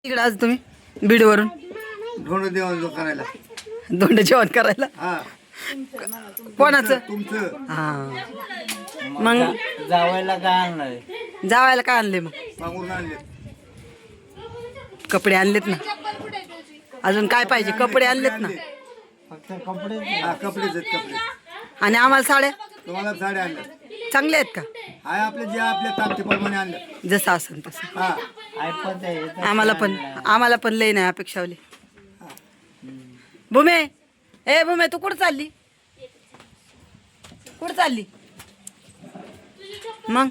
इकडे आज तुम्ही बीडवरून धोंड देवाण करायला. दोंड जेवण करायला हा कोणाचं? तुमचं हा मग जावायला काय आणलंय? जावायला काय आणले? मग मागून आणले. कपडे आणलेत ना. अजून काय पाहिजे? कपडे आणलेत ना. फक्त कपडे. हा कपडेच आहेत कपडे. आणि आम्हाला साड्या तुम्हाला साड्या आणल्या. चांगल्या आहेत का? हाय आपले जे आपल्या ताकदीप्रमाणे आणलं. जसं असेल तसं. हा ऐपत आहे. आम्हाला पण लई नाही अपेक्षावली. भूमे, ए भूमे, तू कुठं चालली? कुठं चालली? मग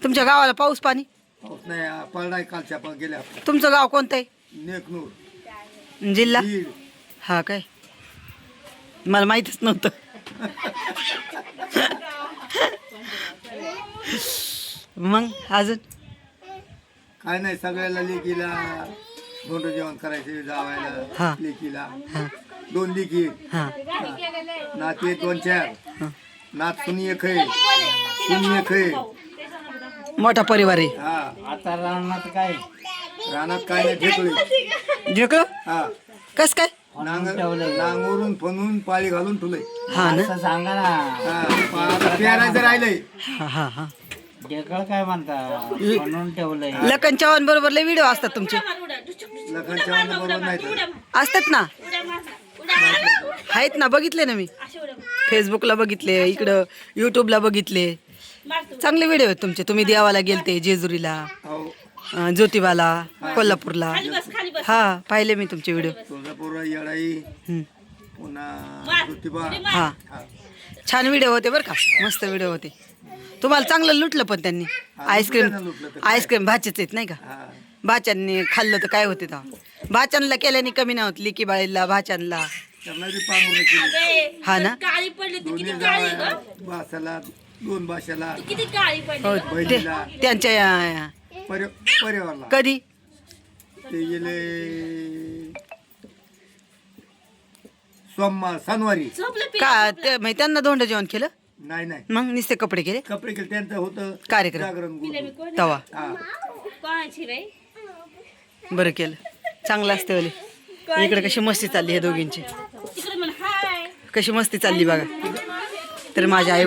तुमच्या गावाला पाऊस पाणी? पाऊस नाही पडलाय कालच्या पण गेल्या. तुमचं गाव कोणतं आहे? नेकनूर जिल्हा? बीड. हा काय, मला माहितीच नव्हतं. मग अजून काय नाही सगळ्याला लेकीला धोंड जेवण करायचे हा. जावायला लेकीला. हा 2 लेकी हा नाते 2-4 नात सुनी एक आहे सुनी एक आहे. मोठा परिवार आहे. हा आता रानात काय रानात काय नाही ठेकळे. जिंकलो हा कस काय? नांगरून फणून पाळी घालून ठेवलंय. हा ना. असं सांगा ना. आता पेरायचं राहिलंय. हा हा हा ढेकळ काय म्हणता म्हणून ठेवलंय. लखन चव्हाण बरोबर लय व्हिडिओ असतात तुमचे. लखनच्या बरोबर नाही तर. असतात ना, आहेत ना, बघितले ना मी. फेसबुकला बघितले, इकडं युट्यूबला बघितले. चांगले व्हिडिओ आहेत तुमचे. तुम्ही देवाला गेलते, जेजुरीला, हो ज्योतिबाला, कोल्हापूरला. हा पाहिले मी तुमचे व्हिडिओ. तुळजापूर येळाई पुन्हा ज्योतिबा. हा छान व्हिडिओ होते बरं का, मस्त व्हिडिओ होते. तुम्हाला चांगलं लुटलं पण त्यांनी. आईस्क्रीम भाचेच आहेत नाही का? हा भाच्यांनी खाल्लं तर काय होते तेव्हा. भाच्यांना केल्याने कमी नाही होत. लिकी बाळीला, भाच्यांना. त्यांना बी पांघरून केली. हा ना. दोन्ही जावया, भाषाला 2 भाषाला हो, बहिणीला त्यांच्या परिवारला. कधी ते गेले शनिवारी. का ते म्हणजे त्यांना धोंड जेवण केलं? नाही नाही मग नुसते कपडे केले? कपडे केले त्यांचं होतं कार्यक्रम जागरण गुरु. तवा हा बरं केलं. चांगलं असते ओले. इकडे कशी मस्ती चालली हे दोघींची. कशी मस्ती चालली बघा. तर माझे आई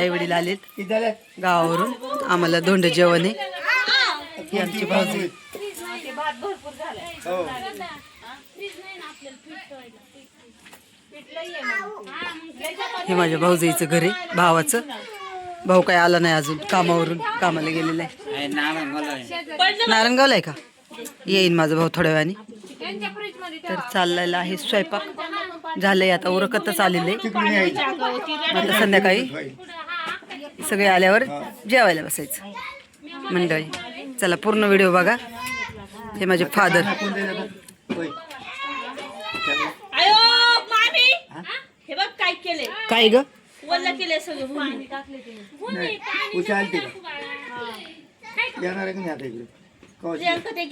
वडील आलेत किती झाले? गावावरून. आम्हाला धोंड जेवण आहे. ही आमची भाऊजी. हो हे माझ्या भाऊजीचं घर आहे, भावाचं. भाऊ काय आला नाही अजून, कामावरून कामाला गेलेला आहे. नारंगावला आहे का? येईन माझा भाऊ थोड्या वेळाने. तर चाललेला आहे स्वयंपाक. झालंय आता, उरकतच आलेलं आहे. तिकडून यायचं. आता संध्याकाळी सगळे आल्यावर जेवायला बसायचं मंडळी. चला पूर्ण व्हिडिओ बघा. हे माझे फादर. कोण द्यायचं? होय. हे बघ काय केले, काय ग? वल्ल केले सगळं. नाही उशी आलती का? येणार आहे का नाही आता इकडे? कवाची?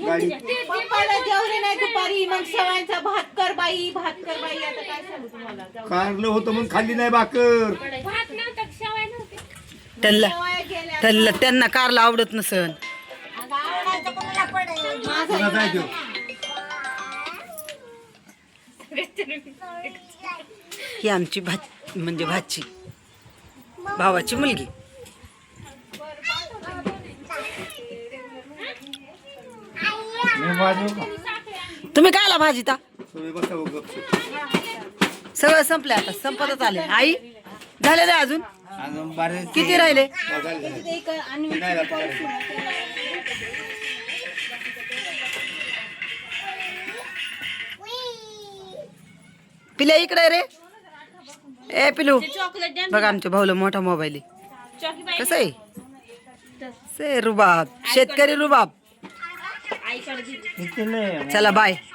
गाडी पप्पाला जेवले नाही दुपारी, मग सवायचा भात कर बाई आता काय सांगू तुम्हाला. कारलं होतं मग खाल्ली नाही भाकर. त्यांना कारला आवडत नसन. कुणाचा आहे तो? ही आमची म्हणजे भाची, भावाची मुलगी. मी बाजू का? तुम्ही कायला भाजीता? तुम्ही बसा हो गपचूप. सगळं संपलं आता, संपतच आले. आई झाले नाही अजून? अजून बरेच किती राहिले? नाही राहत. पिल्या इकडे रे. ए पिलू चॉकलेट द्या बघा, आमच्या भाऊला मोठा मोबाईल आहे. चॉकी बाई कसं आहे? से रुबाब, शेतकरी रुबाब. आईकडे दिली. किती लय? चला बाय.